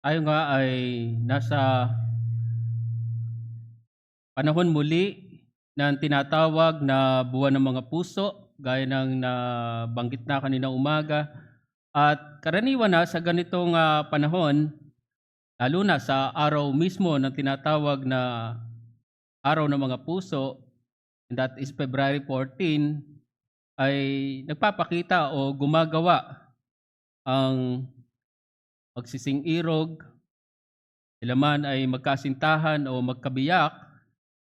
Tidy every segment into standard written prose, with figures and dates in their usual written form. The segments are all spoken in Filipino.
Tayo nga ay nasa panahon muli ng tinatawag na buwan ng mga puso, gaya ng nabanggit na kaninang umaga. At karaniwan na sa ganitong panahon, lalo na sa araw mismo ng tinatawag na araw ng mga puso, and that is February 14, ay nagpapakita o gumagawa ang magsising-irog, sila man ay magkasintahan o magkabiyak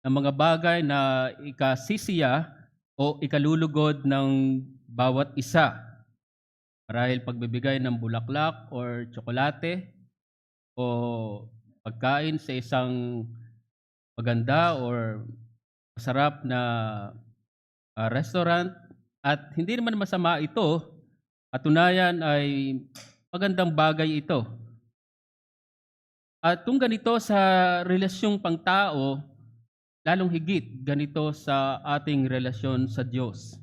ng mga bagay na ikasisiya o ikalulugod ng bawat isa. Marahil pagbibigay ng bulaklak or tsokolate o pagkain sa isang maganda or masarap na restaurant. At hindi naman masama ito, katunayan ay magandang bagay ito. At kung ganito sa relasyong pangtao, lalong higit ganito sa ating relasyon sa Diyos.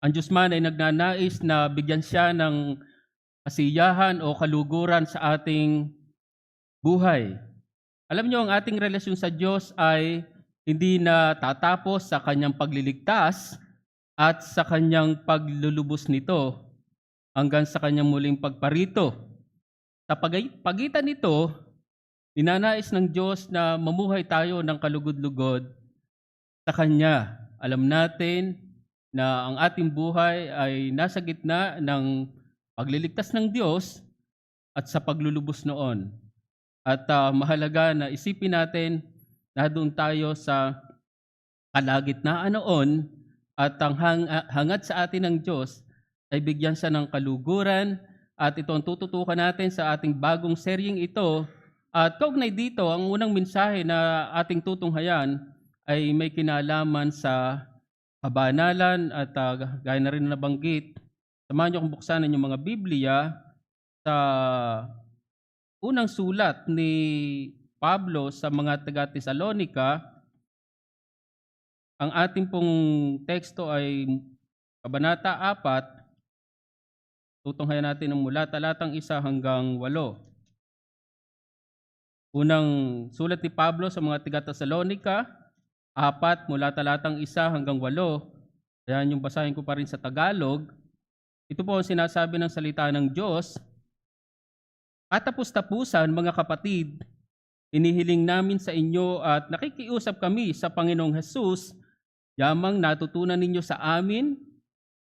Ang Diyos man ay nagnanais na bigyan siya ng kasiyahan o kaluguran sa ating buhay. Alam niyo, ang ating relasyon sa Diyos ay hindi na tatapos sa kanyang pagliligtas at sa kanyang paglulubos nito hanggang sa kanyang muling pagparito. Sa pagitan nito, ninanais ng Diyos na mamuhay tayo ng kalugod-lugod sa Kanya. Alam natin na ang ating buhay ay nasa gitna ng pagliligtas ng Diyos at sa paglulubos noon. At mahalaga na isipin natin na doon tayo sa kalagitnaan noon at ang hangad sa atin ng Diyos ay bigyan siya ng kaluguran. At ito ang tututukan natin sa ating bagong seryeng ito. At kaugnay dito, ang unang mensahe na ating tutunghayan ay may kinalaman sa kabanalan at gaya na rin nabanggit. Samahan niyo kung buksan ang inyong mga Biblia sa unang sulat ni Pablo sa mga taga-Tesalonika. Ang ating pong teksto ay Kabanata 4. Tutunghayan natin ng mula talatang 1 hanggang 8. Unang sulat ni Pablo sa mga taga-Tesalonika, 4 mula talatang 1 hanggang 8. Ayan yung basahin ko pa rin sa Tagalog. Ito po ang sinasabi ng salita ng Diyos. Katapos-tapusan, mga kapatid, inihiling namin sa inyo at nakikiusap kami sa Panginoong Hesus, yamang natutunan ninyo sa amin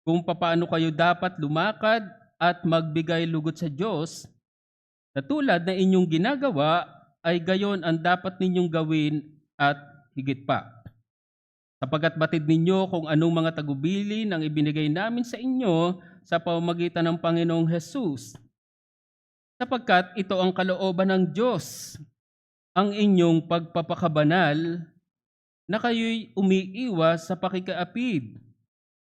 kung papaano kayo dapat lumakad at magbigay lugod sa Diyos, na tulad na inyong ginagawa ay gayon ang dapat ninyong gawin at higit pa. Sapagkat batid ninyo kung anong mga tagubili ang ibinigay namin sa inyo sa pamamagitan ng Panginoong Hesus. Sapagkat ito ang kalooban ng Diyos, ang inyong pagpapakabanal, na kayo'y umiiwas sa pakikaapid,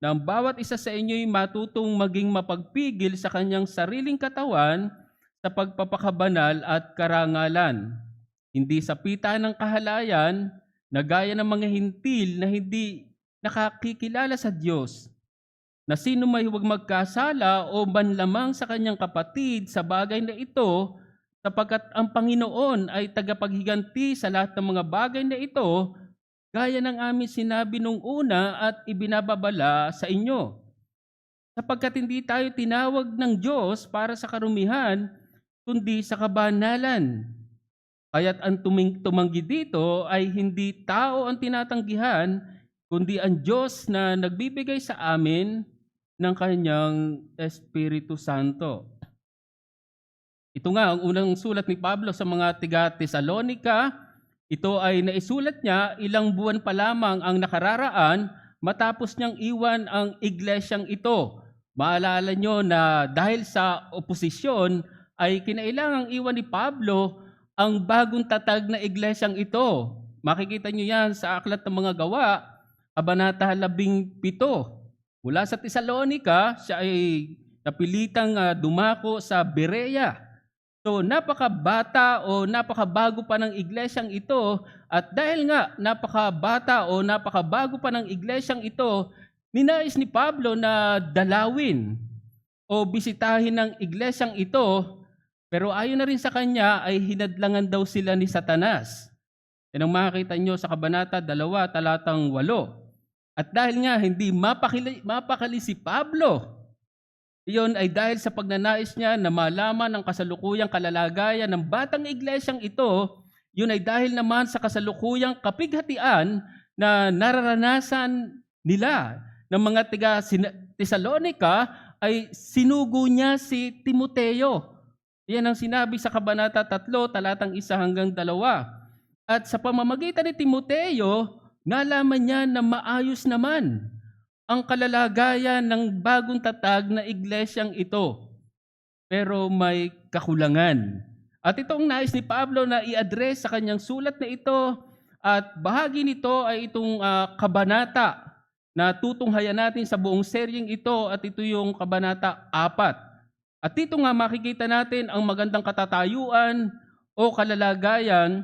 na ang bawat isa sa inyo'y matutong maging mapagpigil sa kanyang sariling katawan sa pagpapakabanal at karangalan, hindi sa pita ng kahalayan na gaya ng mga hintil na hindi nakakikilala sa Diyos, na sino may huwag magkasala o manlamang sa kanyang kapatid sa bagay na ito, sapagkat ang Panginoon ay tagapaghiganti sa lahat ng mga bagay na ito, gaya ng aming sinabi nung una at ibinababala sa inyo. Sapagkat hindi tayo tinawag ng Diyos para sa karumihan, kundi sa kabanalan. Kaya't ang tumanggi dito ay hindi tao ang tinatanggihan, kundi ang Diyos na nagbibigay sa amin ng Kanyang Espiritu Santo. Ito nga ang unang sulat ni Pablo sa mga taga-Tesalonika. Ito ay naisulat niya ilang buwan pa lamang ang nakararaan matapos niyang iwan ang iglesyang ito. Maalala niyo na dahil sa oposisyon ay kinailangang iwan ni Pablo ang bagong tatag na iglesyang ito. Makikita niyo yan sa Aklat ng Mga Gawa, Kabanata 17. Mula sa Tesalonika, siya ay napilitang dumako sa Berea. So napakabata o napakabago pa ng iglesyang ito, at dahil nga napakabata o napakabago pa ng iglesyang ito, ninais ni Pablo na dalawin o bisitahin ng iglesyang ito Pero ayon na rin sa kanya ay hinadlangan daw sila ni Satanas. Yan ang makikita nyo sa Kabanata 2, talatang 8. At dahil nga hindi mapakali si Pablo, iyon ay dahil sa pagnanais niya na malaman ang kasalukuyang kalalagayan ng batang iglesyang ito, yun ay dahil naman sa kasalukuyang kapighatian na nararanasan nila ng mga tiga Tesalonica ay sinugo niya si Timoteo. Yan ang sinabi sa Kabanata 3, talatang 1 hanggang 2. At sa pamamagitan ni Timoteo, nalaman niya na maayos naman ang kalalagayan ng bagong tatag na iglesyang ito. Pero may kakulangan. At itong nais ni Pablo na i-address sa kanyang sulat na ito, at bahagi nito ay itong kabanata na tutunghayan natin sa buong seryeng ito, at ito yung Kabanata 4. At dito nga makikita natin ang magandang katatayuan o kalalagayan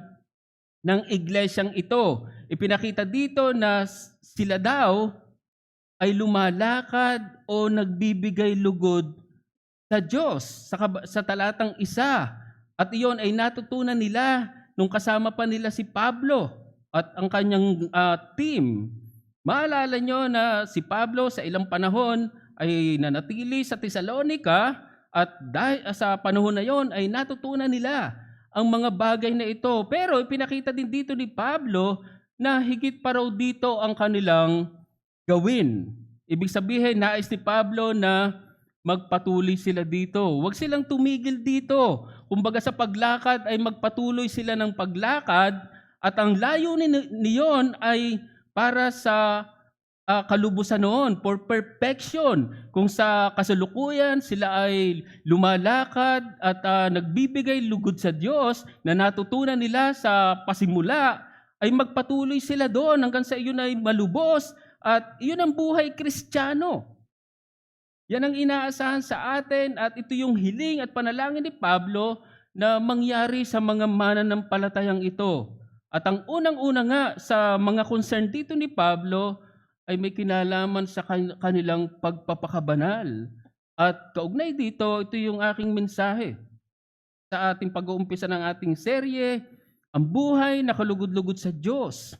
ng iglesyang ito. Ipinakita dito na sila daw ay lumalakad o nagbibigay lugod sa Diyos sa talatang 1. At iyon ay natutunan nila nung kasama pa nila si Pablo at ang kanyang team. Maalala nyo na si Pablo sa ilang panahon ay nanatili sa Tesalonica, at dahil sa panahon na yon ay natutunan nila ang mga bagay na ito. Pero ipinakita din dito ni Pablo na higit pa raw dito ang kanilang gawin. Ibig sabihin, nais ni Pablo na magpatuloy sila dito. Huwag silang tumigil dito. Kumbaga sa paglakad ay magpatuloy sila ng paglakad, at ang layunin niyon ay para sa kalubusan noon, for perfection. Kung sa kasalukuyan sila ay lumalakad at nagbibigay lugod sa Diyos na natutunan nila sa pasimula, ay magpatuloy sila doon hanggang sa iyon ay malubos, at iyon ang buhay Kristiyano. Yan ang inaasahan sa atin, at ito yung hiling at panalangin ni Pablo na mangyari sa mga mananampalatayang ito. At ang unang-una nga sa mga concern dito ni Pablo ay may kinalaman sa kanilang pagpapakabanal. At kaugnay dito, ito yung aking mensahe sa ating pag-uumpisa ng ating serye, ang buhay na kalugod-lugod sa Diyos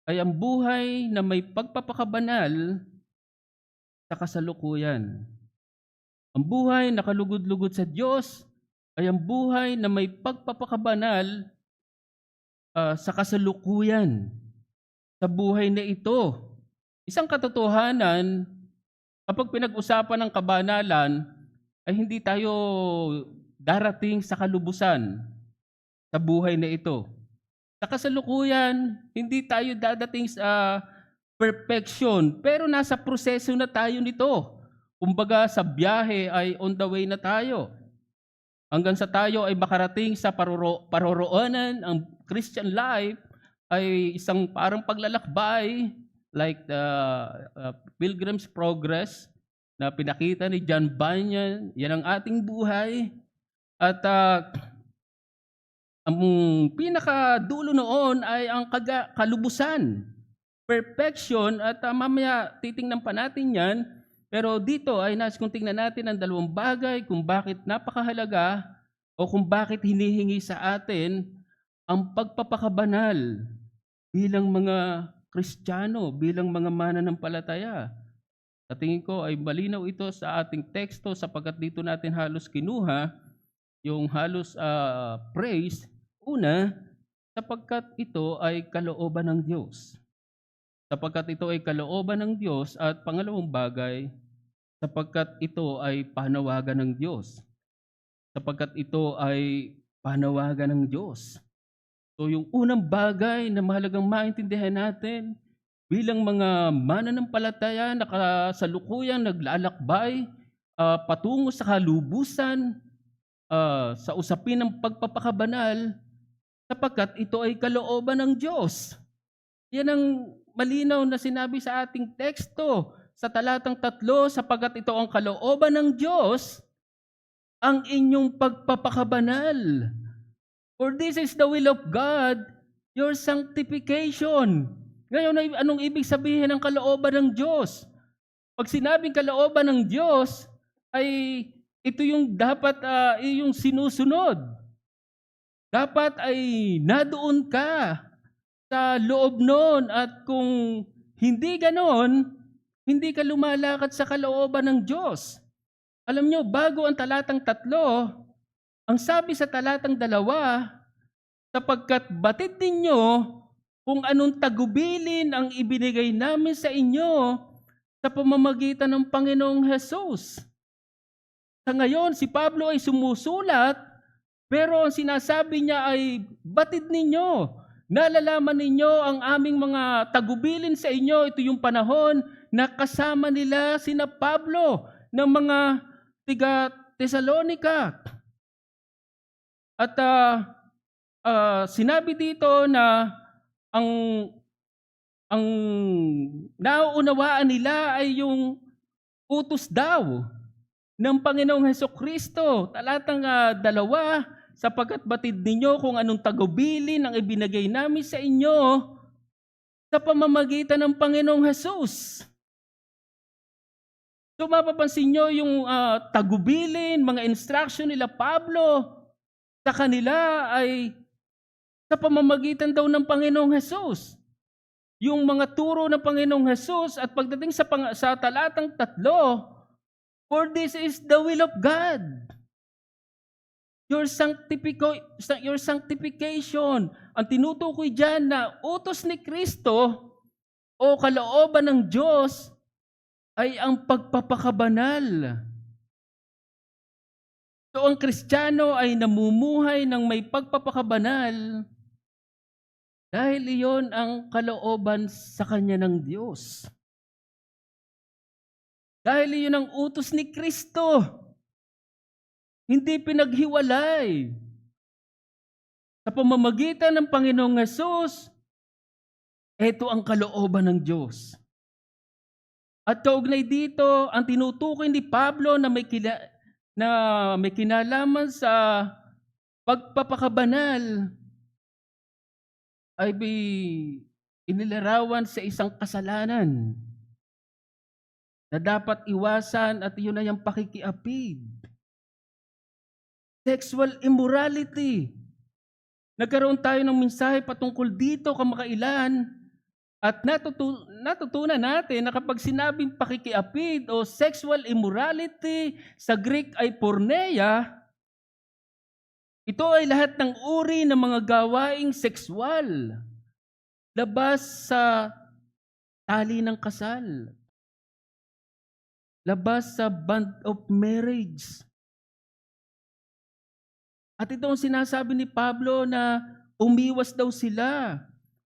ay ang buhay na may pagpapakabanal sa kasalukuyan. Ang buhay na kalugod-lugod sa Diyos ay ang buhay na may pagpapakabanal sa kasalukuyan. Sa buhay na ito, isang katotohanan, kapag pinag-usapan ng kabanalan, ay hindi tayo darating sa kalubusan sa buhay na ito. Sa kasalukuyan, hindi tayo dadating sa perfection, pero nasa proseso na tayo nito. Kumbaga sa biyahe ay on the way na tayo. Hanggang sa tayo ay makarating sa paroroonan, ang Christian life ay isang parang paglalakbay, like the Pilgrim's Progress na pinakita ni John Bunyan. Yan ang ating buhay. At ang pinakadulo noon ay ang kalubusan, perfection, at mamaya titingnan pa natin yan. Pero dito ay nais kong tingnan natin ang dalawang bagay kung bakit napakahalaga o kung bakit hinihingi sa atin ang pagpapakabanal bilang mga Kristiyano, bilang mga mananampalataya. Sa tingin ko ay malinaw ito sa ating teksto, sapagkat dito natin halos kinuha yung halos praise. Una, sapagkat ito ay kalooban ng Diyos. Sapagkat ito ay kalooban ng Diyos, at pangalawang bagay, sapagkat ito ay panawagan ng Diyos. Sapagkat ito ay panawagan ng Diyos. So yung unang bagay na mahalagang maintindihan natin bilang mga mananampalataya na kasalukuyang naglalakbay patungo sa kalubusan, sa usapin ng pagpapakabanal, sapagkat ito ay kalooban ng Diyos. Yan ang malinaw na sinabi sa ating teksto sa talatang 3, sapagkat ito ang kalooban ng Diyos, ang inyong pagpapakabanal. For this is the will of God, your sanctification. Ngayon, anong ibig sabihin ng kalooban ng Diyos? Pag sinabing kalooban ng Diyos, ay ito yung dapat yung sinusunod. Dapat ay nadoon ka sa loob nun, at kung hindi ganoon, hindi ka lumalakad sa kalooban ng Diyos. Alam nyo, bago ang talatang 3, ang sabi sa talatang 2, sapagkat batid ninyo kung anong tagubilin ang ibinigay namin sa inyo sa pamamagitan ng Panginoong Hesus. Sa ngayon, si Pablo ay sumusulat, pero ang sinasabi niya ay batid ninyo. Nalalaman ninyo ang aming mga tagubilin sa inyo. Ito yung panahon na kasama nila sina Pablo ng mga tiga Tesalonica. At sinabi dito na ang nauunawaan nila ay yung utos daw ng Panginoong Hesukristo. Talatang 2, sapagkat batid ninyo kung anong tagubilin ang ibinigay namin sa inyo sa pamamagitan ng Panginoong Hesus. So mapapansin nyo yung tagubilin, mga instruction nila Pablo sa kanila ay sa pamamagitan daw ng Panginoong Hesus. Yung mga turo ng Panginoong Hesus, at pagdating sa talatang 3, for this is the will of God. Your sanctification. Ang tinutukoy dyan na utos ni Kristo o kalooban ng Diyos ay ang pagpapakabanal. So ang Kristiyano ay namumuhay ng may pagpapakabanal dahil iyon ang kalooban sa kanya ng Diyos. Dahil iyon ang utos ni Kristo. Hindi pinaghiwalay. Sa pamamagitan ng Panginoong Hesus, ito ang kalooban ng Diyos. At kaugnay dito, ang tinutukoy ni Pablo na may kinalaman sa pagpapakabanal ay inilarawan sa isang kasalanan na dapat iwasan, at iyon ay ang pakikiapid. Sexual immorality. Nagkaroon tayo ng mensahe patungkol dito kamakailan, at natutunan natin na kapag sinabing pakikiapid o sexual immorality, sa Greek ay porneia, ito ay lahat ng uri ng mga gawaing sexual labas sa tali ng kasal, labas sa bond of marriage. At ito ang sinasabi ni Pablo na umiwas daw sila.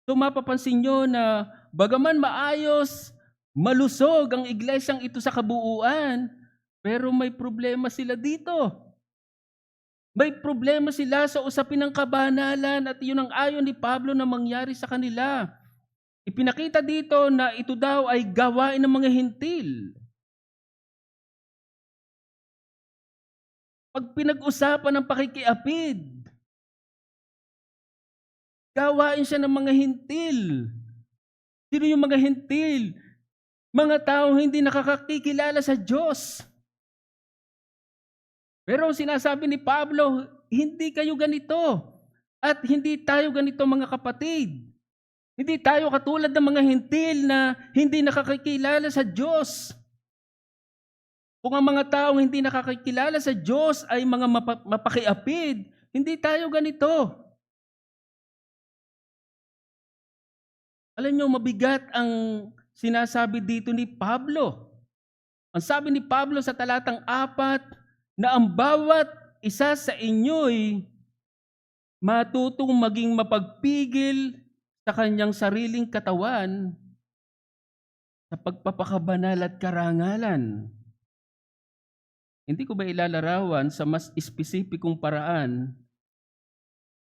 So mapapansin nyo na bagaman maayos, malusog ang iglesyang ito sa kabuuan, pero may problema sila dito. May problema sila sa usapin ng kabanalan, at yun ang ayon ni Pablo na mangyari sa kanila. Ipinakita dito na ito daw ay gawain ng mga Hentil. Pag pinag-usapan ng pakikiapid, gawain siya ng mga Hentil. Sino yung mga Hentil? Mga taong hindi nakakakilala sa Diyos. Pero sinasabi ni Pablo, hindi kayo ganito. At hindi tayo ganito, mga kapatid. Hindi tayo katulad ng mga Hentil na hindi nakakakilala sa Diyos. Kung ang mga taong hindi nakakakilala sa Diyos ay mga mapakiapid, hindi tayo ganito. Alam nyo, mabigat ang sinasabi dito ni Pablo. Ang sabi ni Pablo sa talatang 4, na ang bawat isa sa inyo'y matutong maging mapagpigil sa kanyang sariling katawan sa pagpapakabanal at karangalan. Hindi ko ba ilalarawan sa mas espesipikong paraan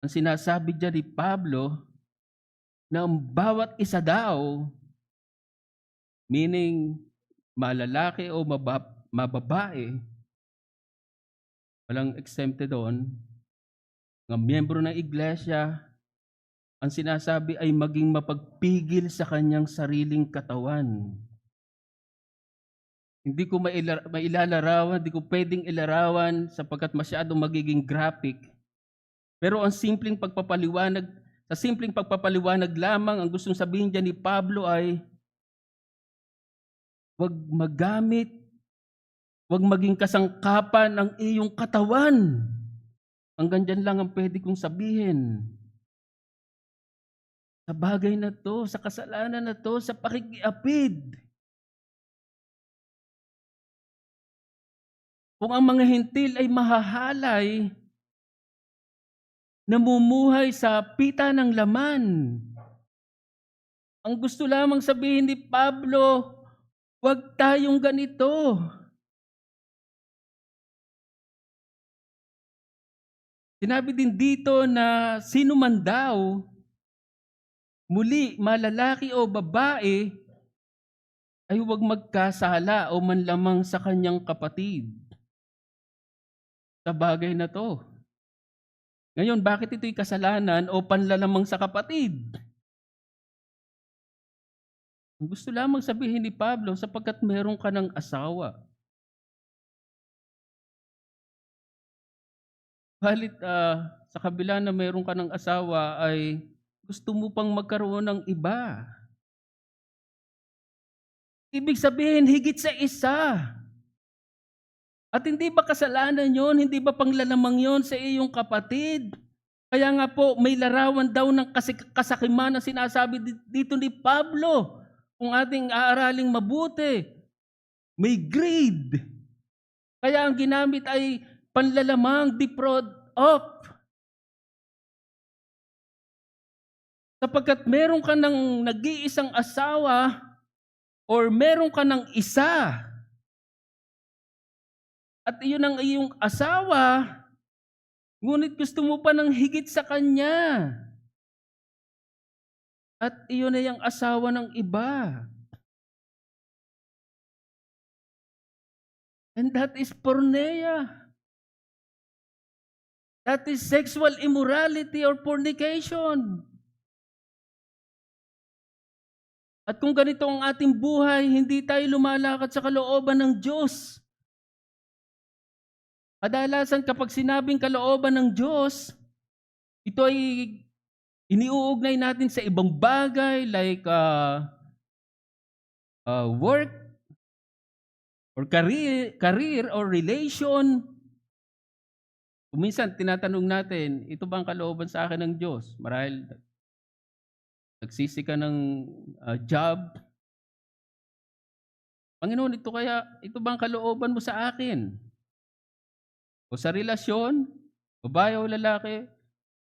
ang sinasabi dyan ni Pablo na ang bawat isa daw, meaning malalaki o mababae, walang exempted doon, ng miyembro ng iglesia, ang sinasabi ay maging mapagpigil sa kanyang sariling katawan. Hindi ko mailalarawan, hindi ko pwedeng ilarawan sapagkat masyadong magiging graphic. Pero sa simpleng pagpapaliwanag lamang, ang gustong sabihin diyan ni Pablo ay, huwag maging kasangkapan ng iyong katawan. Hanggang diyan lang ang pwede kong sabihin. Sa bagay na to, sa kasalanan na to, sa pakikiapid. Kung ang mga Hentil ay mahahalay, namumuhay sa pita ng laman. Ang gusto lamang sabihin ni Pablo, huwag tayong ganito. Sinabi din dito na sino man daw, muli malalaki o babae, ay huwag magkasala o manlamang sa kanyang kapatid. Sa bagay na to. Ngayon, bakit ito'y kasalanan o panlalamang sa kapatid? Ang gusto lamang sabihin ni Pablo, sapagkat meron ka ng asawa. Halit sa kabila na meron ka ng asawa ay gusto mo pang magkaroon ng iba. Ibig sabihin, higit sa isa. At hindi ba kasalanan yon? Hindi ba panglalamang yon sa iyong kapatid? Kaya nga po, may larawan daw ng kasakiman na sinasabi dito ni Pablo. Kung ating aaraling mabuti, may greed. Kaya ang ginamit ay panlalamang, defraud of. Sapagkat meron ka ng nag-iisang asawa or meron ka ng isa, at iyon ang iyong asawa, ngunit gusto mo pa ng higit sa kanya. At iyon ay ang asawa ng iba. And that is porneia. That is sexual immorality or fornication. At kung ganito ang ating buhay, hindi tayo lumalakad sa kalooban ng Diyos. Kadalasan kapag sinabing kalooban ng Diyos, ito ay iniuugnay natin sa ibang bagay like work or career or relation. Minsan tinatanong natin, ito ba ang kalooban sa akin ng Diyos? Marahil nagsisi ka ng job. Panginoon, ito ba ang kalooban mo sa akin? O sa relasyon, babae o lalaki,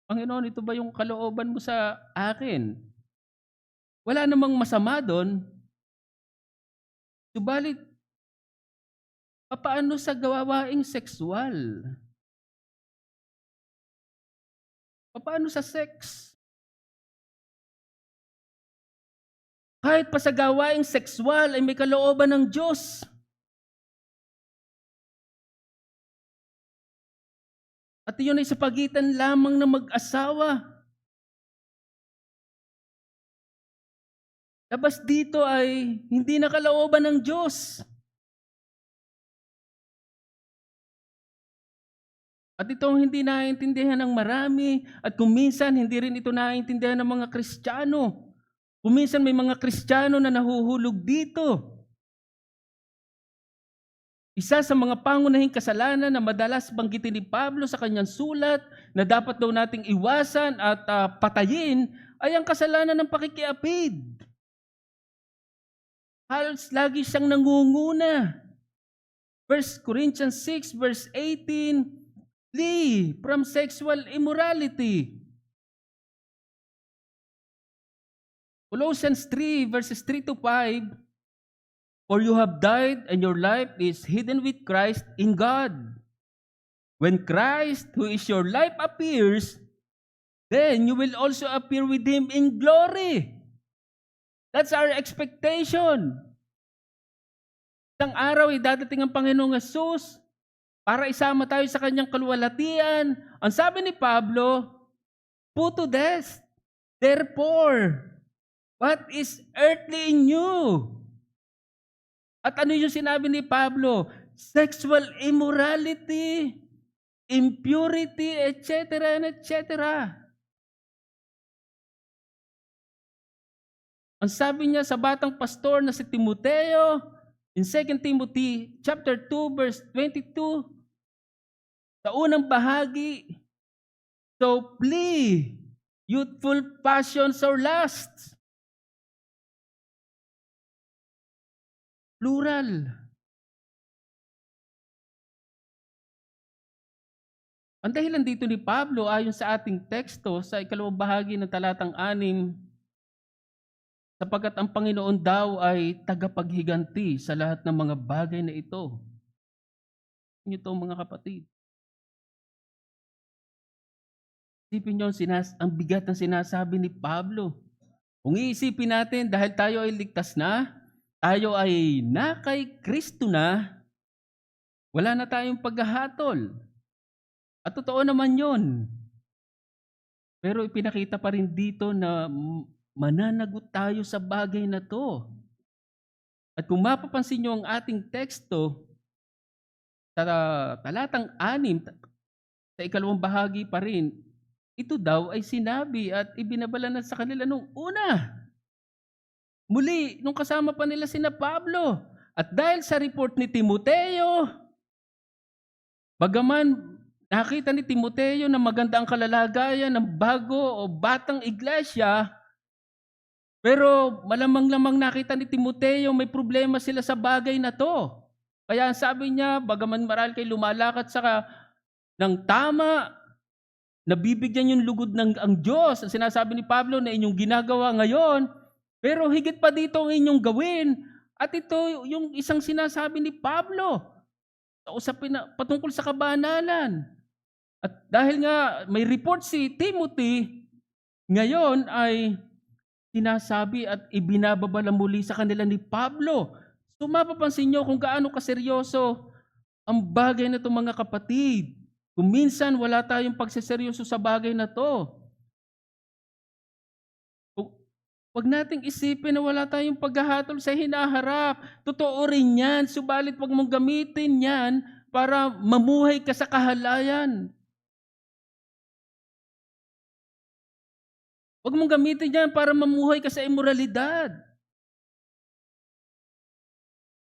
Panginoon, ito ba yung kalooban mo sa akin? Wala namang masama doon. Subalit, paano sa gawaing sexual? Paano sa sex? Kahit pa sa gawaing sexual ay may kalooban ng Diyos. At iyon ay sa pagitan lamang ng mag-asawa. Labas dito ay hindi na kalooban ng Diyos. At itong hindi naiintindihan ng marami at kung minsan hindi rin ito naiintindihan ng mga Kristiyano. Kung minsan may mga Kristiyano na nahuhulog dito. Isa sa mga pangunahing kasalanan na madalas banggitin ni Pablo sa kanyang sulat na dapat daw nating iwasan at patayin ay ang kasalanan ng pakikiapid. Halos lagi siyang nangunguna. 1 Corinthians 6 verse 18, flee from sexual immorality. Colossians 3 verses 3 to 5, for you have died, and your life is hidden with Christ in God. When Christ, who is your life, appears, then you will also appear with Him in glory. That's our expectation. Isang araw ay dadating ang Panginoong Hesus para isama tayo sa Kanyang kaluwalhatian. Ang sabi ni Pablo, put to death, therefore, what is earthly in you? At ano yung sinabi ni Pablo? Sexual immorality, impurity, etc. and etc. Ang sabi niya sa batang pastor na si Timoteo, in 2 Timothy chapter 2 verse 22, sa unang bahagi, so flee youthful passions or lusts. Plural. Ang dahilan dito ni Pablo ayon sa ating teksto sa ikalawang bahagi ng talatang 6, sapagkat ang Panginoon daw ay tagapaghiganti sa lahat ng mga bagay na ito. Ito mga kapatid. Isipin nyo ang bigat ng sinasabi ni Pablo. Kung iisipin natin dahil tayo ay ligtas na, tayo ay na kay Kristo na, wala na tayong paghahatol. At totoo naman yun. Pero ipinakita pa rin dito na mananagot tayo sa bagay na to. At kung mapapansin nyo ang ating teksto, sa talatang 6, sa ikalawang bahagi pa rin, ito daw ay sinabi at ibinabala na sa kanila nung una. Muli, nung kasama pa nila sina Pablo. At dahil sa report ni Timoteo, bagaman nakita ni Timoteo na maganda ang kalalagayan ng bago o batang iglesia, pero malamang-lamang nakita ni Timoteo may problema sila sa bagay na to. Kaya sabi niya, bagaman marahil kayo lumalakad ng tama, nabibigyan yung lugod ng ang Diyos. Ang sinasabi ni Pablo na inyong ginagawa ngayon, pero higit pa dito ang inyong gawin. At ito yung isang sinasabi ni Pablo patungkol sa kabanalan. At dahil nga may report si Timothy, ngayon ay sinasabi at ibinababala muli sa kanila ni Pablo. So mapapansin nyo kung gaano kaseryoso ang bagay na ito mga kapatid. Kung minsan wala tayong pagseseryoso sa bagay na to, huwag nating isipin na wala tayong paghahatol sa hinaharap. Totoo rin yan, subalit huwag mong gamitin yan para mamuhay ka sa kahalayan. Huwag mong gamitin yan para mamuhay ka sa immoralidad.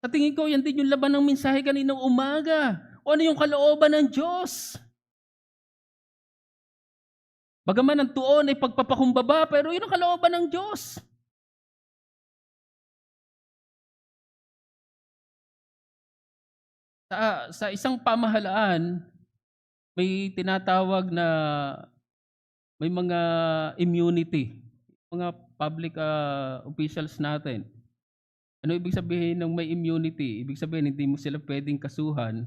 Sa tingin ko, yan din yung laban ng mensahe kaninang umaga. O ano yung kalooban ng Diyos? Bagaman ang tuon ay pagpapakumbaba, pero yun ang kalooban ng Diyos. Sa isang pamahalaan, may tinatawag na may mga immunity, mga public officials natin. Ano ibig sabihin ng may immunity? Ibig sabihin hindi mo sila pwedeng kasuhan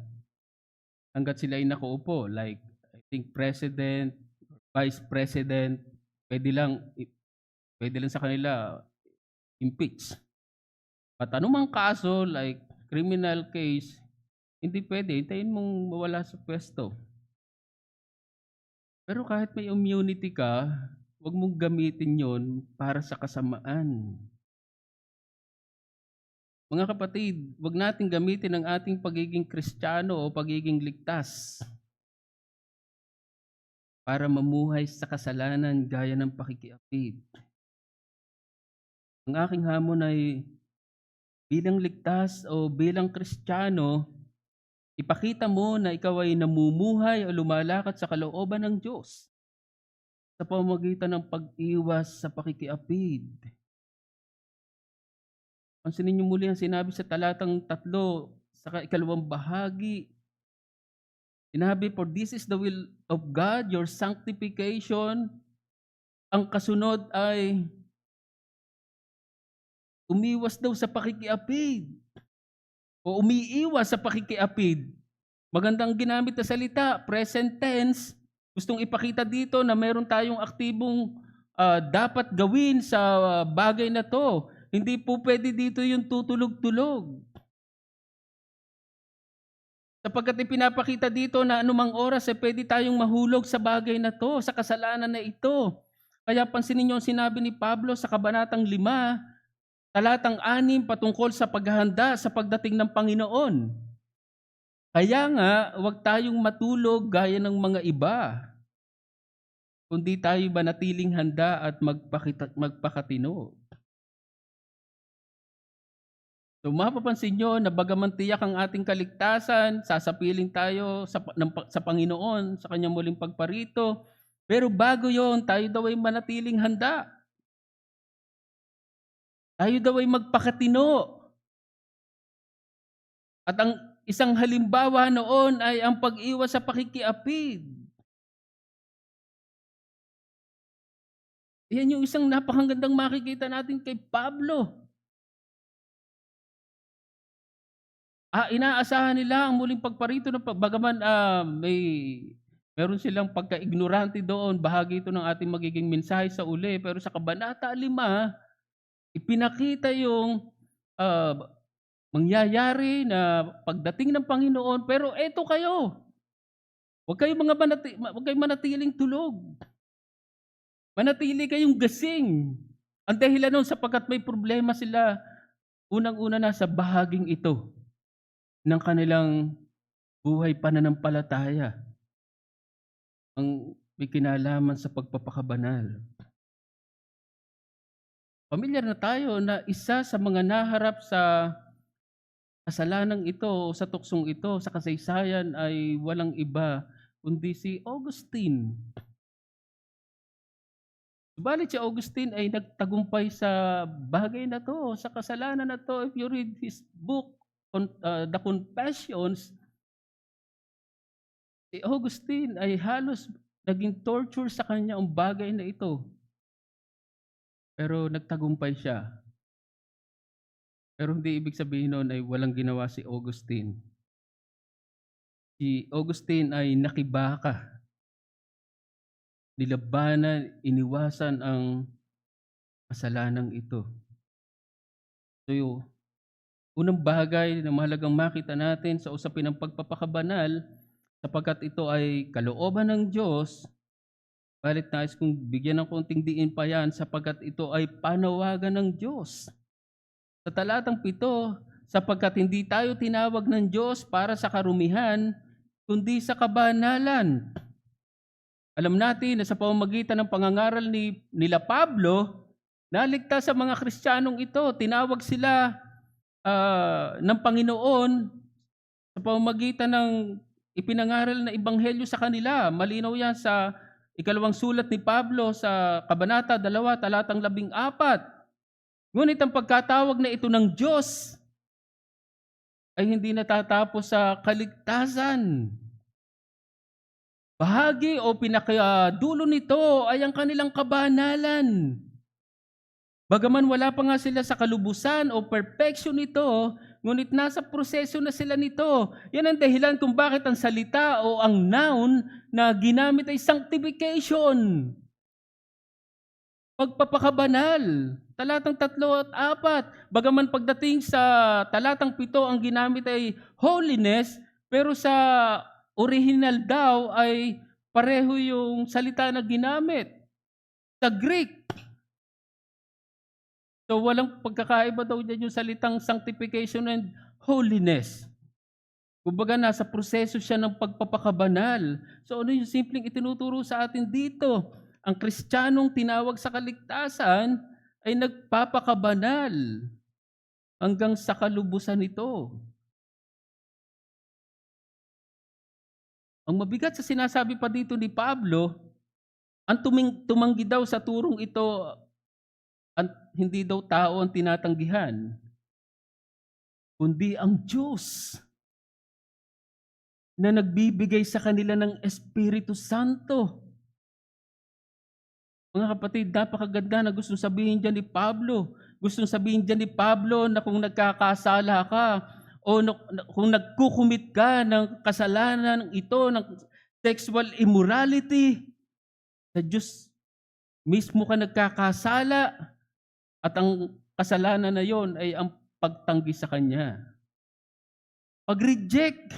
hanggat sila ay nakaupo. Like, I think President, Vice President, pwede lang sa kanila impeach. At anumang kaso, like criminal case, hindi pwede. Hintayin mong mawala sa pwesto. Pero kahit may immunity ka, huwag mong gamitin yon para sa kasamaan. Mga kapatid, huwag natin gamitin ang ating pagiging Kristiyano o pagiging ligtas para mamuhay sa kasalanan gaya ng pakikiapid. Ang aking hamon ay bilang ligtas o bilang Kristiyano, ipakita mo na ikaw ay namumuhay o lumalakad sa kalooban ng Diyos sa pamamagitan ng pag-iwas sa pakikiapid. Pansinin niyo muli ang sinabi sa talatang 3 sa ikalawang bahagi. Sinabi, for this is the will of God, your sanctification. Ang kasunod ay umiwas daw sa pakikiapid o umiiwas sa pakikiapid. Magandang ginamit na salita, present tense. Gustong ipakita dito na meron tayong aktibong dapat gawin sa bagay na to. Hindi po pwede dito yung tutulog-tulog. Sapagkat ipinapakita dito na anumang oras pwede tayong mahulog sa bagay na to, sa kasalanan na ito. Kaya pansinin niyo ang sinabi ni Pablo sa Kabanatang 5, talatang 6 patungkol sa paghahanda sa pagdating ng Panginoon. Kaya nga, huwag tayong matulog gaya ng mga iba, kundi tayo manatiling handa at magpakatino. So mapapansin nyo na bagaman tiyak ang ating kaligtasan, sasapiling tayo sa Panginoon sa kanyang muling pagparito, pero bago yon, tayo daw ay manatiling handa. Tayo daw ay magpakatino. At ang isang halimbawa noon ay ang pag-iwas sa pakikiapid. Yan yung isang napakagandang makikita natin kay Pablo. Inaasahan nila ang muling pagparito ng bagaman meron silang pagka-ignorante doon, bahagi ito ng ating magiging mensahe sa uli, pero sa Kabanata 5, ipinakita yung mangyayari na pagdating ng Panginoon, pero eto kayo. Huwag kayong manatiling tulog. Manatili kayong gasing. Ang dahilan nun sapagkat may problema sila, unang-una na sa bahaging ito ng kanilang buhay pananampalataya. Ang may kinalaman sa pagpapakabanal. Pamilyar na tayo na isa sa mga naharap sa kasalanang ito o sa tuksong ito, sa kasaysayan ay walang iba kundi si Augustine. Subalit si Augustine ay nagtagumpay sa bagay na to, sa kasalanan na to. If you read his book, The Confessions, si Augustine ay halos naging torture sa kanya ang bagay na ito. Pero nagtagumpay siya. Pero hindi ibig sabihin noon ay walang ginawa si Augustine. Si Augustine ay nakibaka. Nilabanan, iniwasan ang kasalanang ito. So, unang bagay na mahalagang makita natin sa usapin ng pagpapakabanal, sapagkat ito ay kalooban ng Diyos, balit nais kong bigyan ng konting diin pa yan, sapagkat ito ay panawagan ng Diyos. Sa talatang 7, sapagkat hindi tayo tinawag ng Diyos para sa karumihan, kundi sa kabanalan. Alam natin na sa pamamagitan ng pangangaral nila Pablo, naligtas sa mga Kristiyanong ito, tinawag sila ng Panginoon sa pamamagitan ng ipinangaral na ebanghelyo sa kanila. Malinaw yan sa ikalawang sulat ni Pablo sa Kabanata 2, talatang 14. Ngunit ang pagkatawag na ito ng Diyos ay hindi natatapos sa kaligtasan. Bahagi o pinakadulo nito ay ang kanilang kabanalan. Bagaman wala pa nga sila sa kalubusan o perfection nito, ngunit nasa proseso na sila nito. Yan ang dahilan kung bakit ang salita o ang noun na ginamit ay sanctification. Pagpapakabanal. Talatang 3 at 4. Bagaman pagdating sa talatang 7, ang ginamit ay holiness, pero sa original daw ay pareho yung salita na ginamit. Sa Greek. So walang pagkakaiba daw dyan yung salitang sanctification and holiness. Kumbaga nasa proseso siya ng pagpapakabanal. So ano yung simpleng itinuturo sa atin dito? Ang Kristiyanong tinawag sa kaligtasan ay nagpapakabanal hanggang sa kalubusan nito. Ang mabigat sa sinasabi pa dito ni Pablo, ang tumanggi daw sa turong ito, hindi daw tao ang tinatanggihan, kundi ang Diyos na nagbibigay sa kanila ng Espiritu Santo. Mga kapatid, napakaganda na gustong sabihin dyan ni Pablo. Gustong sabihin dyan ni Pablo na kung nagkakasala ka o kung nagkukumit ka ng kasalanan ito, ng sexual immorality, sa Diyos mismo ka nagkakasala at ang kasalanan na yon ay ang pagtanggi sa Kanya. Pag-reject,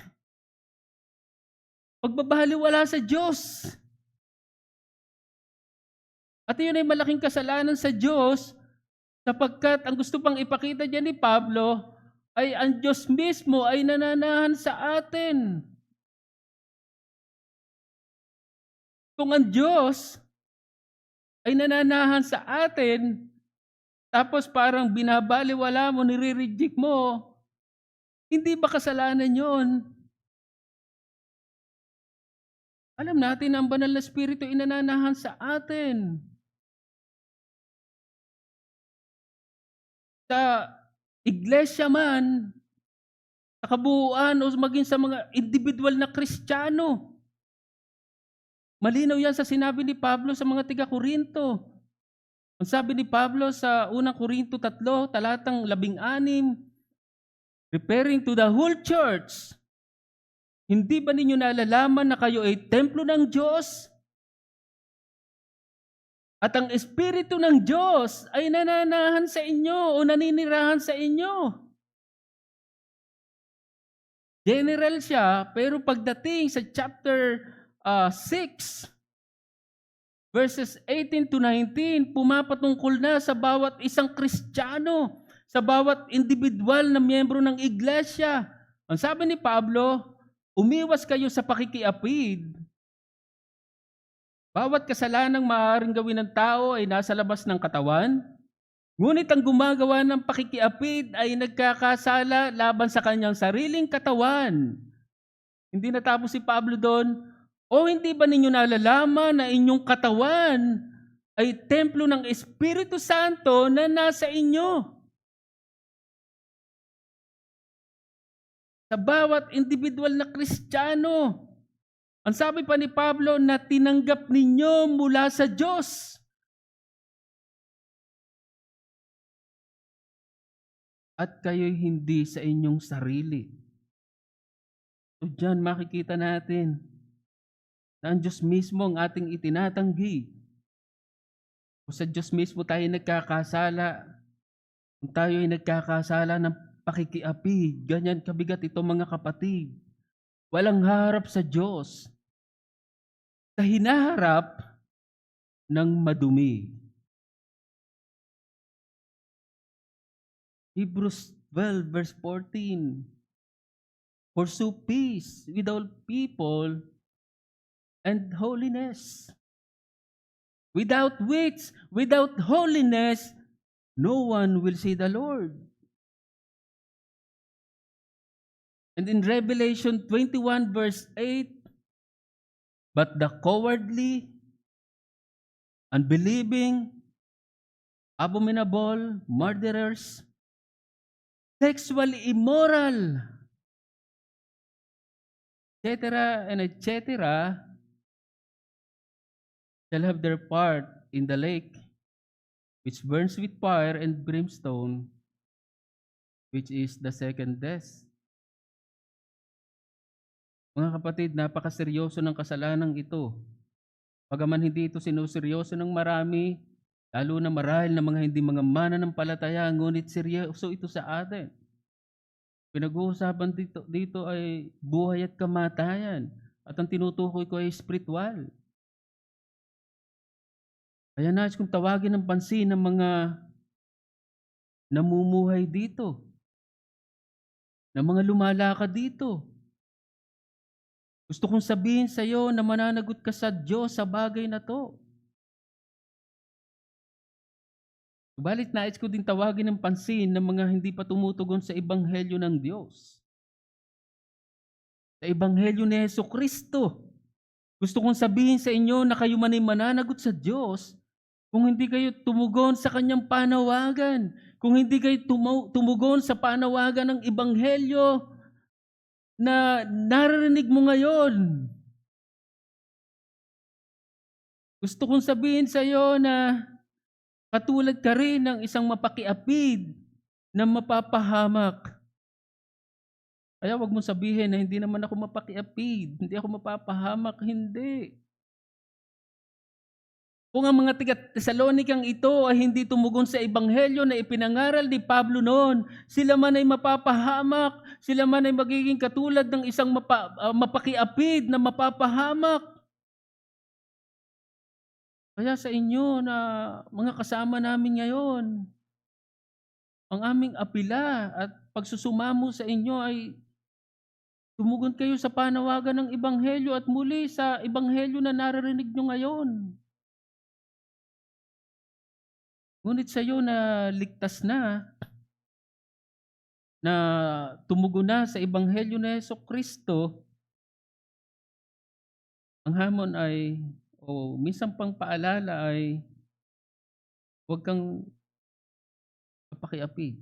pagbabaliwala sa Diyos. At iyon ay malaking kasalanan sa Diyos Sapagkat ang gusto pang ipakita diyan ni Pablo ay ang Diyos mismo ay nananahan sa atin. Kung ang Diyos ay nananahan sa atin, tapos parang binabaliwala mo, nire-reject mo, hindi ba kasalanan yon? Alam natin na ang banal na Espiritu ay nananahan sa atin. Sa iglesia man, sa kabuuan o maging sa mga individual na Kristiyano. Malinaw yan sa sinabi ni Pablo sa mga tiga-Korinto. Ang sabi ni Pablo sa unang Korinto 3, talatang 16, referring to the whole church, hindi ba ninyo nalalaman na kayo ay templo ng Diyos? At ang Espiritu ng Diyos ay nananahan sa inyo o naninirahan sa inyo. General siya, pero pagdating sa chapter 6, verses 18 to 19, pumapatungkol na sa bawat isang Kristiyano, sa bawat individual na miyembro ng iglesia. Ang sabi ni Pablo, umiwas kayo sa pakikiapid. Bawat kasalanang maaaring gawin ng tao ay nasa labas ng katawan, ngunit ang gumagawa ng pakikiapid ay nagkakasala laban sa kanyang sariling katawan. Hindi natapos si Pablo doon, o hindi ba ninyo nalalaman na inyong katawan ay templo ng Espiritu Santo na nasa inyo? Sa bawat individual na Kristiyano, ang sabi pa ni Pablo na tinanggap ninyo mula sa Diyos. At kayo'y hindi sa inyong sarili. So diyan makikita natin na ang Diyos mismo ang ating itinatanggi. Kung sa Diyos mismo tayo nagkakasala, kung tayo ay nagkakasala ng pakikiapid, ganyan kabigat ito mga kapatid. Walang harap sa Diyos. Sa hinaharap ng madumi. Hebrews 12 verse 14. Pursue peace with all people and holiness. Without which, without holiness, no one will see the Lord. And in Revelation 21 verse 8, but the cowardly, unbelieving, abominable, murderers, sexually immoral, etc. and etc. shall have their part in the lake, which burns with fire and brimstone, which is the second death. Mga kapatid, napakaseryoso ng kasalanang ito. Bagaman hindi ito sinuseryoso ng marami, lalo na marahil na mga hindi mga mananampalataya, ngunit seryoso ito sa atin. Pinag-uusapan dito ay buhay at kamatayan, at ang tinutukoy ko ay spiritual. Kaya nais kong tawagin ng pansin ng mga namumuhay dito, ng mga lumalakad dito. Gusto kong sabihin sa iyo na mananagot ka sa Diyos sa bagay na to. Subalit nais ko din tawagin ng pansin ng mga hindi pa tumutugon sa Ebanghelyo ng Diyos. Sa Ebanghelyo ni Jesucristo. Gusto kong sabihin sa inyo na kayo man ay mananagot sa Diyos kung hindi kayo tumugon sa Kanyang panawagan, kung hindi kayo tumugon sa panawagan ng Ebanghelyo na naririnig mo ngayon. Gusto kong sabihin sa iyo na katulad ka rin ng isang mapakiapid na mapapahamak. Kaya wag mong sabihin na hindi naman ako mapakiapid, hindi ako mapapahamak, hindi. Kung ang mga taga-Tesalonikang ito ay hindi tumugon sa Ebanghelyo na ipinangaral ni Pablo noon, sila man ay mapapahamak, sila man ay magiging katulad ng isang mapakiapid na mapapahamak. Kaya sa inyo na mga kasama namin ngayon, ang aming apela at pagsusumamo sa inyo ay tumugon kayo sa panawagan ng ebanghelyo at muli sa ebanghelyo na naririnig niyo ngayon. Ngunit sa iyo na ligtas na tumugon na sa ebanghelyo ni Jesucristo, ang hamon ay o minsan pang paalala ay huwag kang papakiapid.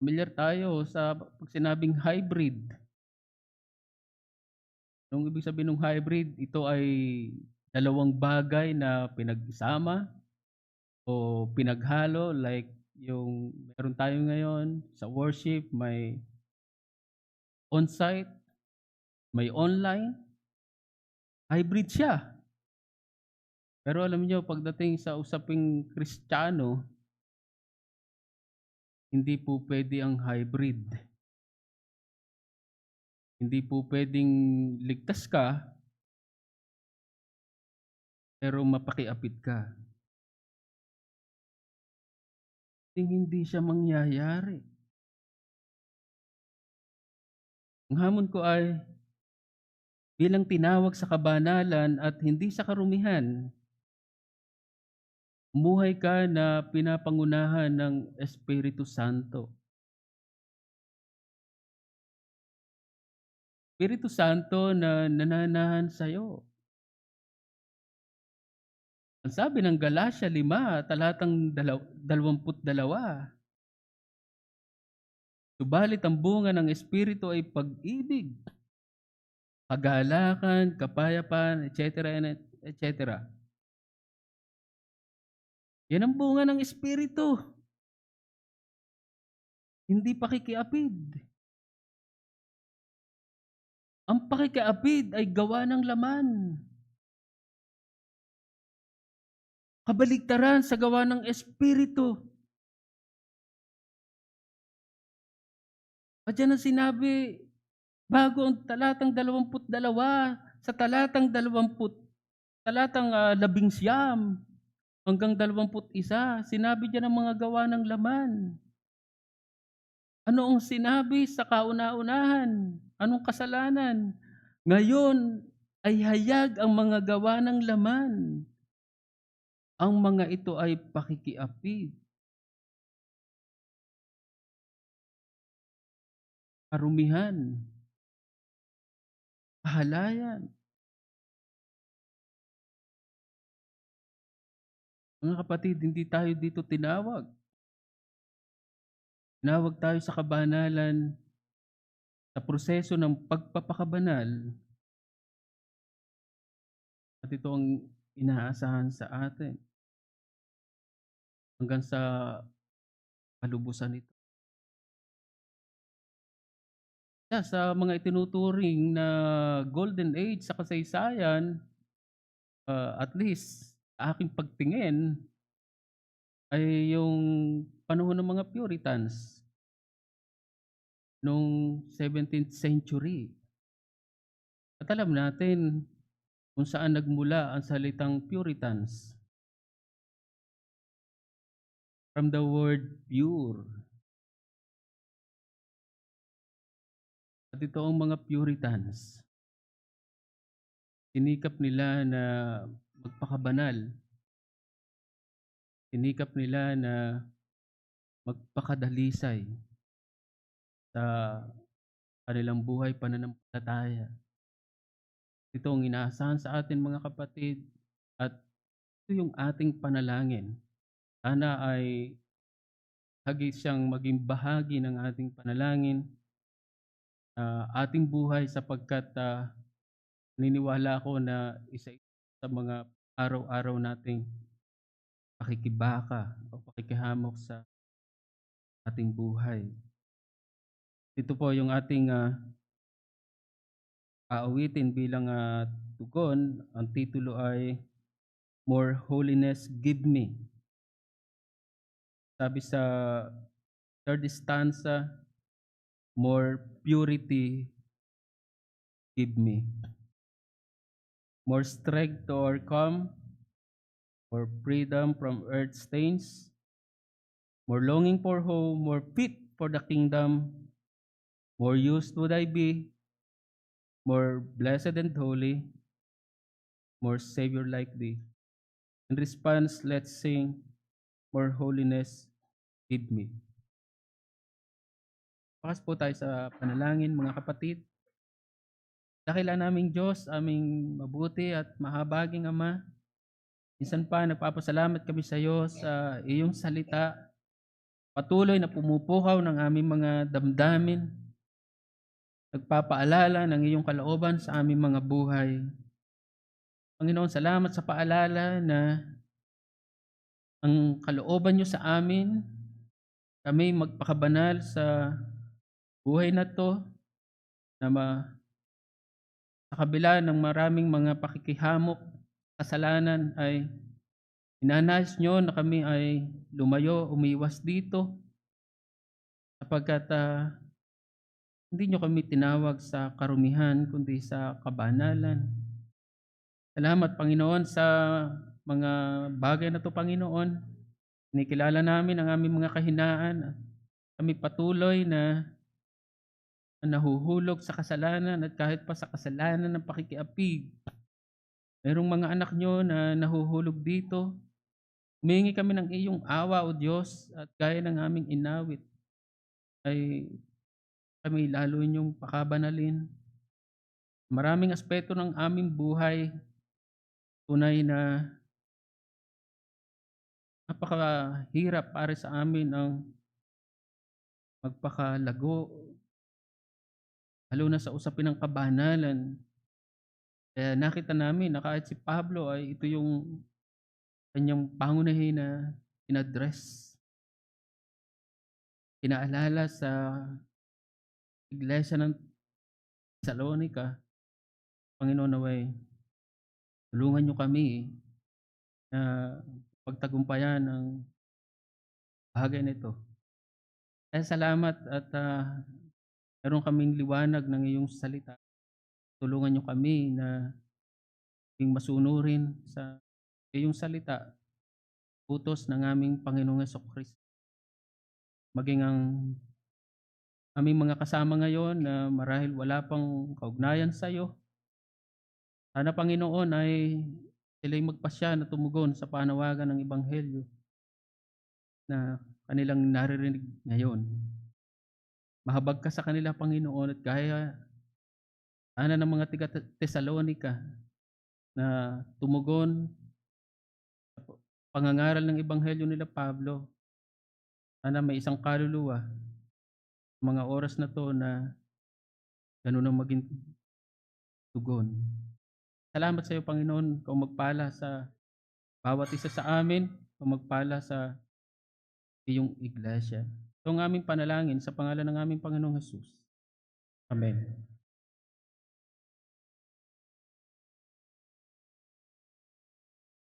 Pamilyar tayo sa 'pag sinabing hybrid. Anong ibig sabihin ng hybrid? Ito ay dalawang bagay na pinagsama o pinaghalo like yung meron tayo ngayon sa worship, may on-site, may online, hybrid siya. Pero alam niyo pagdating sa usaping Kristiyano, hindi po puwede ang hybrid. Hindi po puwedeng ligtas ka, pero mapakiapid ka. Hindi siya mangyayari. Ang hamon ko ay bilang tinawag sa kabanalan at hindi sa karumihan, umuhay ka na pinapangunahan ng Espiritu Santo. Espiritu Santo na nananahan sa'yo. Ang sabi ng Galatia 5 talatang 22, subalit ang bunga ng Espiritu ay pag-ibig, kagalakan, kapayapaan, etc. Yan ang bunga ng Espiritu, hindi pakikiapid. Ang pakikiapid ay gawa ng laman. Kabaligtaran sa gawa ng Espiritu. At yan ang sinabi bago ang talatang 22 sa talatang 19 hanggang 21, sinabi diyan ang mga gawa ng laman. Ano ang sinabi sa kauna-unahan? Anong kasalanan? Ngayon ay hayag ang mga gawa ng laman. Ang mga ito ay pakikiapid, karumihan, kahalayan. Mga kapatid, hindi tayo dito tinawag. Tinawag tayo sa kabanalan, sa proseso ng pagpapakabanal, at ito ang inaasahan sa atin hanggang sa kalubusan nito. Sa mga itinuturing na golden age sa kasaysayan, at least sa aking pagtingin, ay yung panahon ng mga Puritans nung 17th century. At alam natin kung saan nagmula ang salitang Puritans. From the word pure. At ito ang mga Puritans. Sinikap nila na magpakabanal. Sinikap nila na magpakadalisay sa kanilang buhay pananampalataya. Ito ang inaasahan sa atin mga kapatid at ito yung ating panalangin. Sana ay hagis siyang maging bahagi ng ating panalangin, ating buhay sapagkat naniniwala ako na isa sa mga araw-araw nating pakikibaka o pakikihamok sa ating buhay. Ito po yung ating aawitin bilang tugon. Ang titulo ay More Holiness Give Me. Sabi sa third stanza, more purity give me. More strength to overcome, more freedom from earth's stains, more longing for home, more fit for the kingdom, more used would I be, more blessed and holy, more Savior like thee. In response, let's sing, more holiness, give me. Pakas po tayo sa panalangin, mga kapatid. Dakila naming Diyos, aming mabuti at mahabaging Ama. Minsan pa, nagpapasalamat kami sa iyo sa iyong salita. Patuloy na pumupukaw ng aming mga damdamin. Nagpapaalala ng iyong kalooban sa aming mga buhay. Panginoon, salamat sa paalala na ang kalooban niyo sa amin, kami magpakabanal sa buhay na to, na sa kabila ng maraming mga pakikihamok, kasalanan ay inanais nyo na kami ay lumayo, umiwas dito, sapagkat hindi nyo kami tinawag sa karumihan, kundi sa kabanalan. Salamat, Panginoon, sa mga bagay na to, Panginoon. Kinikilala namin ang aming mga kahinaan. Kami patuloy na nahuhulog sa kasalanan at kahit pa sa kasalanan ng pakikiapig. Merong mga anak nyo na nahuhulog dito. Humingi kami ng iyong awa, O Diyos, at gaya ng aming inawit, ay kami lalo inyong pakabanalin. Maraming aspeto ng aming buhay, tunay na napakahirap para sa amin ang magpakalago, lalo na sa usapin ng kabanalan. Kaya nakita namin na kahit si Pablo ay ito yung kanyang pangunahin na inaddress, pinaalala sa iglesia ng Thessalonica. Panginoon, naway tulungan niyo kami na pagtagumpayan ang bagay na ito. Kaya salamat at meron kaming liwanag ng iyong salita. Tulungan niyo kami na maging masunurin sa iyong salita, utos ng aming Panginoong Jesucristo. Maging ang aming mga kasama ngayon na marahil wala pang kaugnayan sa iyo, sana, Panginoon, ay sila'y magpasya na tumugon sa panawagan ng Ebanghelyo na kanilang naririnig ngayon. Mahabag ka sa kanila, Panginoon, at gaya sana ng mga tiga Thessalonica na tumugon sa pangangaral ng Ebanghelyo nila Pablo. Sana may isang kaluluwa sa mga oras na to na ganun ang maging tugon. Salamat sa iyo, Panginoon, kung magpala sa bawat isa sa amin, kung magpala sa iyong iglesia. Ito ang aming panalangin sa pangalan ng aming Panginoong Jesus. Amen.